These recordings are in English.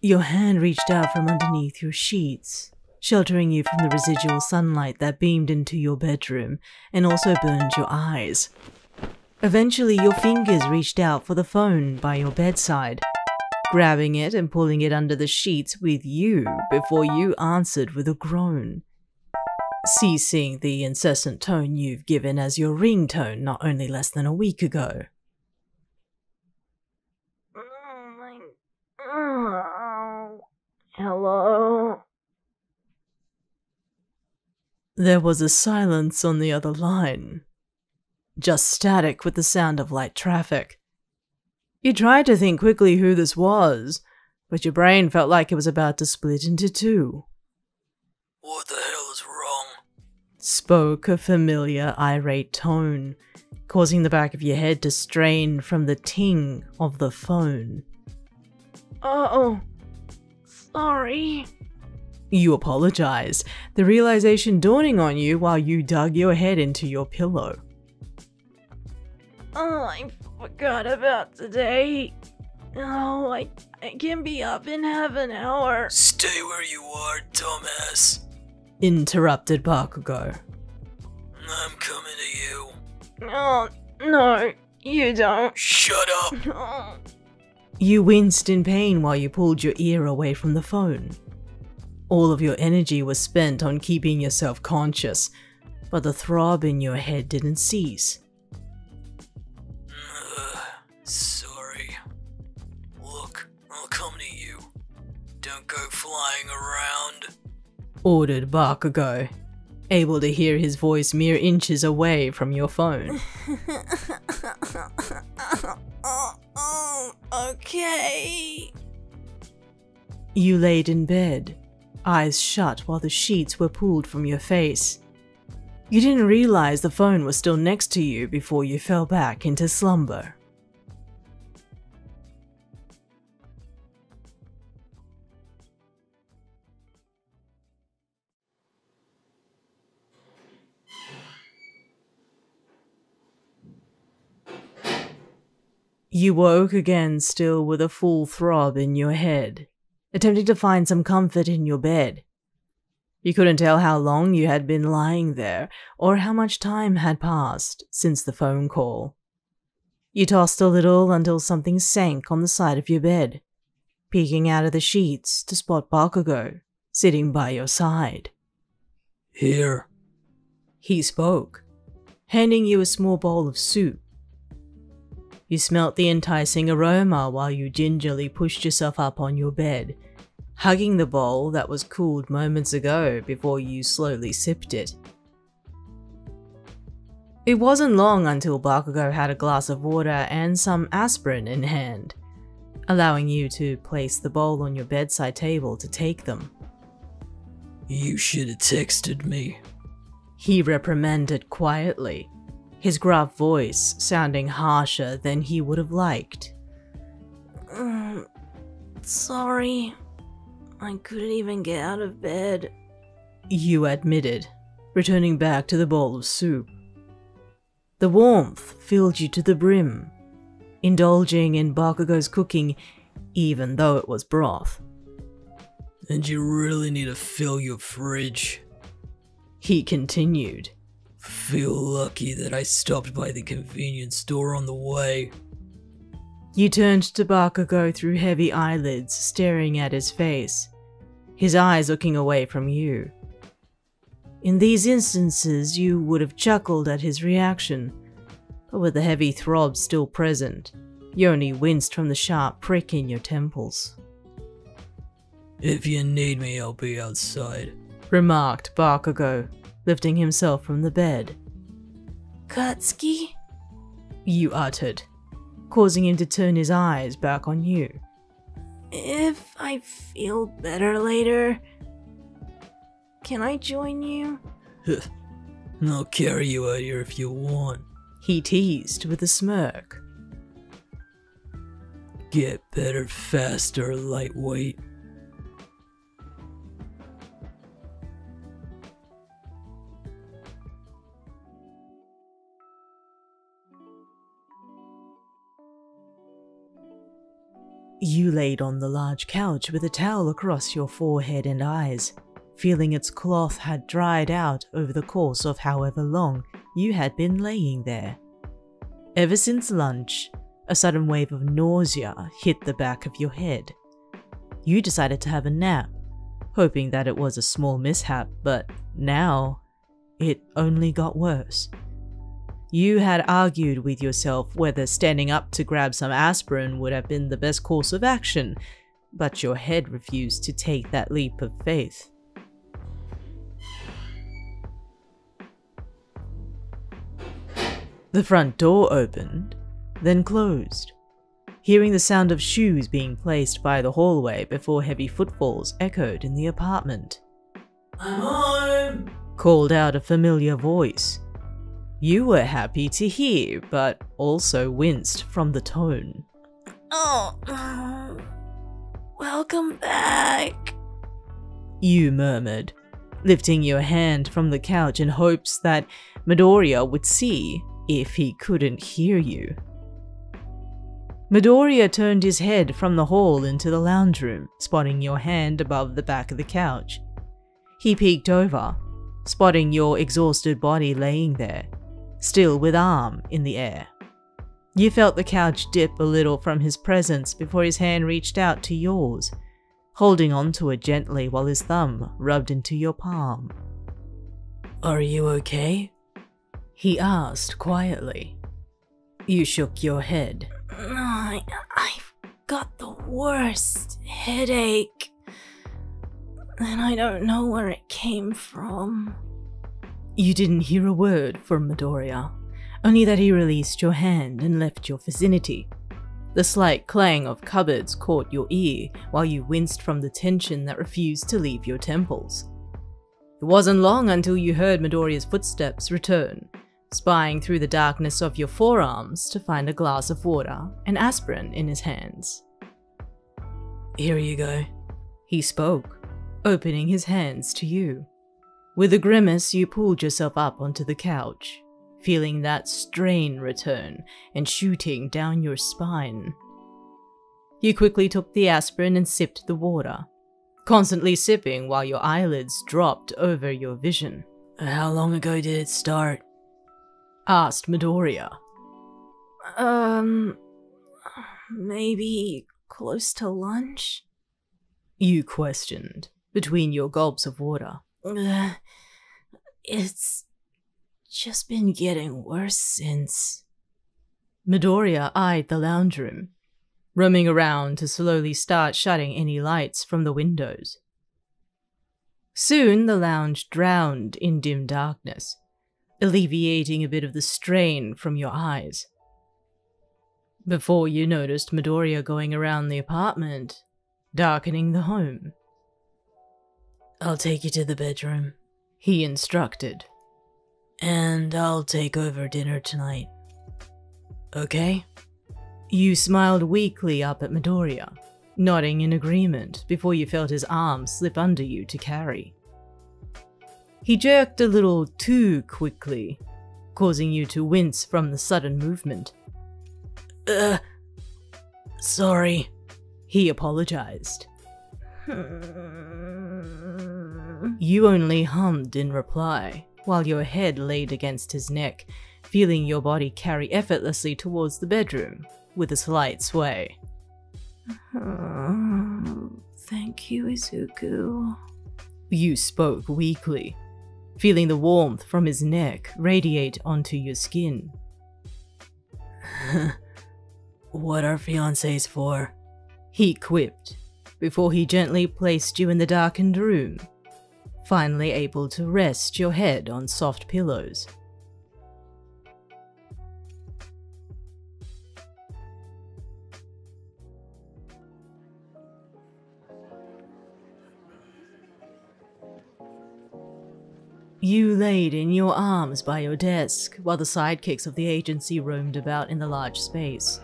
Your hand reached out from underneath your sheets, sheltering you from the residual sunlight that beamed into your bedroom and also burned your eyes. Eventually, your fingers reached out for the phone by your bedside, grabbing it and pulling it under the sheets with you before you answered with a groan, ceasing the incessant tone you've given as your ringtone not only less than a week ago. Hello? There was a silence on the other line, just static with the sound of light traffic. You tried to think quickly who this was, but your brain felt like it was about to split into two. What the hell is wrong? Spoke a familiar, irate tone, causing the back of your head to strain from the ting of the phone. Oh, sorry. You apologized, the realization dawning on you while you dug your head into your pillow. Oh, I forgot about today. Oh, I can be up in half an hour. Stay where you are, dumbass. Interrupted Bakugou. I'm coming to you. Oh, no, you don't. Shut up. Oh. You winced in pain while you pulled your ear away from the phone. All of your energy was spent on keeping yourself conscious, but the throb in your head didn't cease. Sorry. Look, I'll come to you. Don't go flying around. Ordered Bakugou, able to hear his voice mere inches away from your phone. Okay. You laid in bed, eyes shut while the sheets were pulled from your face. You didn't realize the phone was still next to you before you fell back into slumber. You woke again, still with a full throb in your head, attempting to find some comfort in your bed. You couldn't tell how long you had been lying there, or how much time had passed since the phone call. You tossed a little until something sank on the side of your bed, peeking out of the sheets to spot Bakugou sitting by your side. Here. He spoke, handing you a small bowl of soup. You smelt the enticing aroma while you gingerly pushed yourself up on your bed, hugging the bowl that was cooled moments ago before you slowly sipped it. It wasn't long until Bakugou had a glass of water and some aspirin in hand, allowing you to place the bowl on your bedside table to take them. You should have texted me. He reprimanded quietly, his gruff voice sounding harsher than he would have liked. Sorry. I couldn't even get out of bed. You admitted, returning back to the bowl of soup. The warmth filled you to the brim, indulging in Bakugou's cooking even though it was broth. And you really need to fill your fridge. He continued. Feel lucky that I stopped by the convenience store on the way. You turned to Bakugou through heavy eyelids, staring at his face, his eyes looking away from you. In these instances, you would have chuckled at his reaction, but with the heavy throb still present, you only winced from the sharp prick in your temples. If you need me, I'll be outside, remarked Bakugou, lifting himself from the bed. Katsuki? You uttered, causing him to turn his eyes back on you. If I feel better later, can I join you? I'll carry you out here if you want. He teased with a smirk. Get better faster, lightweight. You laid on the large couch with a towel across your forehead and eyes, feeling its cloth had dried out over the course of however long you had been laying there. Ever since lunch, a sudden wave of nausea hit the back of your head. You decided to have a nap, hoping that it was a small mishap, but now it only got worse. You had argued with yourself whether standing up to grab some aspirin would have been the best course of action, but your head refused to take that leap of faith. The front door opened, then closed, hearing the sound of shoes being placed by the hallway before heavy footfalls echoed in the apartment. "I'm home!" called out a familiar voice. You were happy to hear, but also winced from the tone. Oh, welcome back, you murmured, lifting your hand from the couch in hopes that Midoriya would see if he couldn't hear you. Midoriya turned his head from the hall into the lounge room, spotting your hand above the back of the couch. He peeked over, spotting your exhausted body laying there, still with arm in the air. You felt the couch dip a little from his presence before his hand reached out to yours, holding onto it gently while his thumb rubbed into your palm. "Are you okay?" he asked quietly. You shook your head. I've got the worst headache, and I don't know where it came from. You didn't hear a word from Midoriya, only that he released your hand and left your vicinity. The slight clang of cupboards caught your ear while you winced from the tension that refused to leave your temples. It wasn't long until you heard Midoriya's footsteps return, spying through the darkness of your forearms to find a glass of water and aspirin in his hands. "Here you go," he spoke, opening his hands to you. With a grimace, you pulled yourself up onto the couch, feeling that strain return and shooting down your spine. You quickly took the aspirin and sipped the water, constantly sipping while your eyelids dropped over your vision. "How long ago did it start?" asked Midoriya. Maybe close to lunch? You questioned, between your gulps of water. It's just been getting worse since. Midoriya eyed the lounge room, roaming around to slowly start shutting any lights from the windows. Soon the lounge drowned in dim darkness, alleviating a bit of the strain from your eyes. Before you noticed Midoriya going around the apartment, darkening the home. "I'll take you to the bedroom," he instructed. "And I'll take over dinner tonight. Okay?" You smiled weakly up at Midoriya, nodding in agreement before you felt his arm slip under you to carry. He jerked a little too quickly, causing you to wince from the sudden movement. Sorry," he apologized. You only hummed in reply, while your head laid against his neck, feeling your body carry effortlessly towards the bedroom, with a slight sway. Thank you, Izuku. You spoke weakly, feeling the warmth from his neck radiate onto your skin. "What are fiancés for?" he quipped, before he gently placed you in the darkened room, finally able to rest your head on soft pillows. You laid in your arms by your desk while the sidekicks of the agency roamed about in the large space.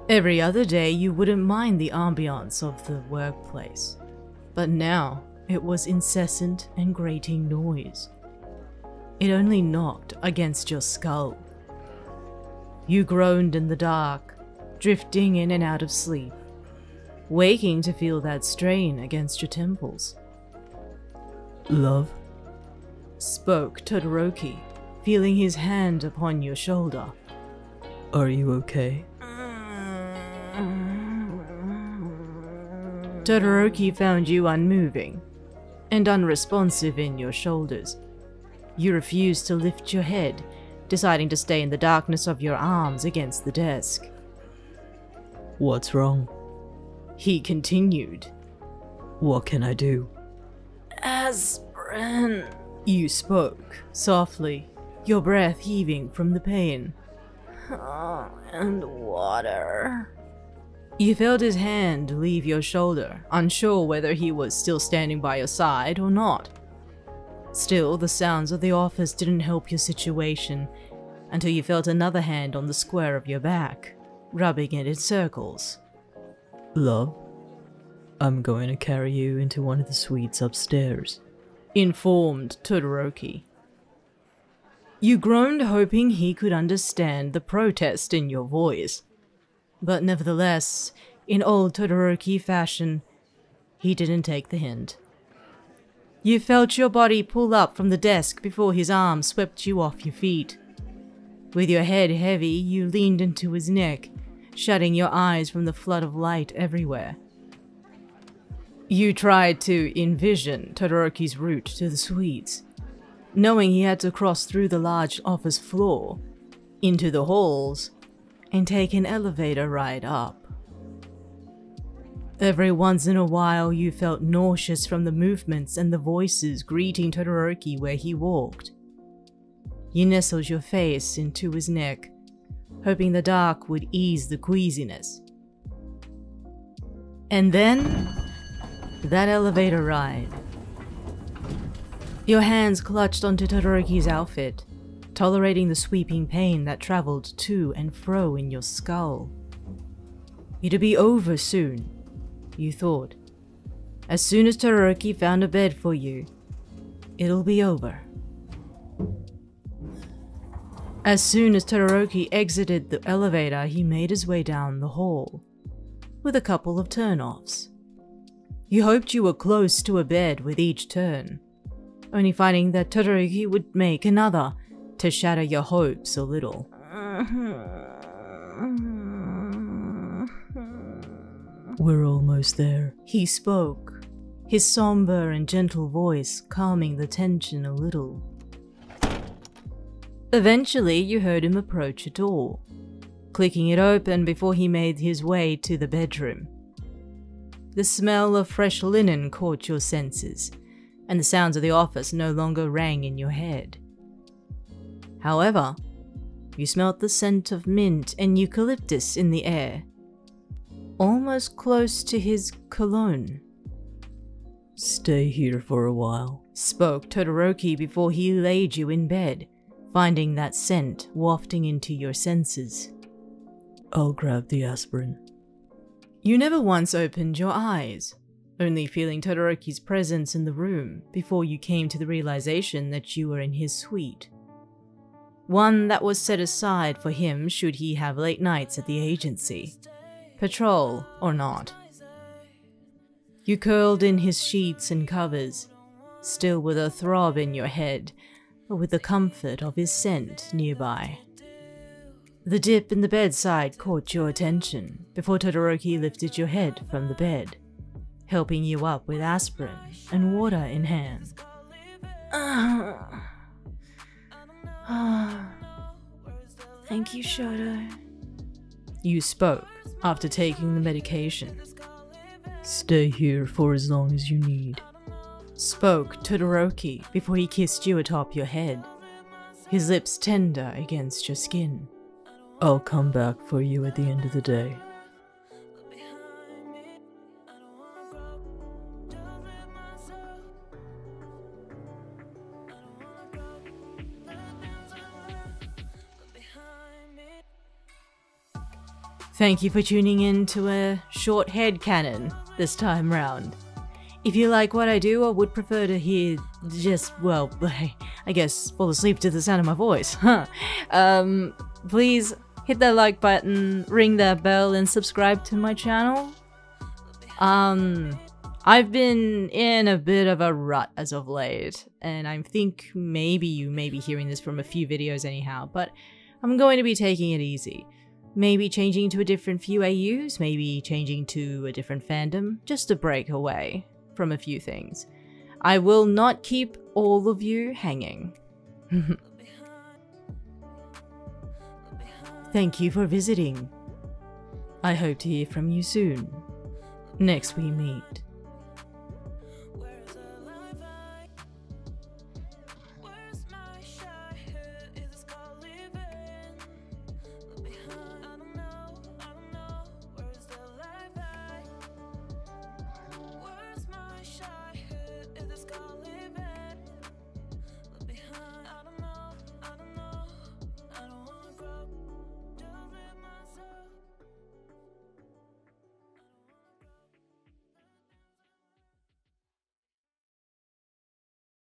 Every other day you wouldn't mind the ambiance of the workplace, but now it was incessant and grating noise. It only knocked against your skull. You groaned in the dark, drifting in and out of sleep, waking to feel that strain against your temples. Love? Spoke Todoroki, feeling his hand upon your shoulder. Are you okay? Todoroki found you unmoving and unresponsive in your shoulders. You refused to lift your head, deciding to stay in the darkness of your arms against the desk. What's wrong? He continued. What can I do? Aspirin. You spoke softly, your breath heaving from the pain. And water. You felt his hand leave your shoulder, unsure whether he was still standing by your side or not. Still, the sounds of the office didn't help your situation until you felt another hand on the square of your back, rubbing it in circles. Love? I'm going to carry you into one of the suites upstairs, informed Todoroki. You groaned, hoping he could understand the protest in your voice. But nevertheless, in old Todoroki fashion, he didn't take the hint. You felt your body pull up from the desk before his arm swept you off your feet. With your head heavy, you leaned into his neck, shutting your eyes from the flood of light everywhere. You tried to envision Todoroki's route to the suites, knowing he had to cross through the large office floor, into the halls, and take an elevator ride up. Every once in a while you felt nauseous from the movements and the voices greeting Todoroki where he walked. You nestled your face into his neck, hoping the dark would ease the queasiness. And then, that elevator ride. Your hands clutched onto Todoroki's outfit, tolerating the sweeping pain that traveled to and fro in your skull. It'd be over soon, you thought. As soon as Todoroki found a bed for you, it'll be over. As soon as Todoroki exited the elevator, he made his way down the hall, with a couple of turn-offs. You hoped you were close to a bed with each turn, only finding that Todoroki would make another to shatter your hopes a little. We're almost there, he spoke, his somber and gentle voice calming the tension a little. Eventually, you heard him approach a door, clicking it open before he made his way to the bedroom. The smell of fresh linen caught your senses, and the sounds of the office no longer rang in your head. However, you smelt the scent of mint and eucalyptus in the air, almost close to his cologne. Stay here for a while, spoke Todoroki before he laid you in bed, finding that scent wafting into your senses. I'll grab the aspirin. You never once opened your eyes, only feeling Todoroki's presence in the room before you came to the realization that you were in his suite. One that was set aside for him should he have late nights at the agency, patrol or not. You curled in his sheets and covers, still with a throb in your head, but with the comfort of his scent nearby. The dip in the bedside caught your attention before Todoroki lifted your head from the bed, helping you up with aspirin and water in hand. Thank you, Shouto. You spoke after taking the medication. Stay here for as long as you need, spoke Todoroki before he kissed you atop your head, his lips tender against your skin. I'll come back for you at the end of the day. Thank you for tuning in to a short headcanon this time round. If you like what I do or would prefer to hear just, well, I guess fall asleep to the sound of my voice, please hit that like button, ring that bell, and subscribe to my channel. I've been in a bit of a rut as of late, and I think maybe you may be hearing this from a few videos anyhow, but I'm going to be taking it easy. Maybe changing to a different few AUs, maybe changing to a different fandom, just to break away from a few things. I will not keep all of you hanging. Thank you for visiting. I hope to hear from you soon. Next we meet.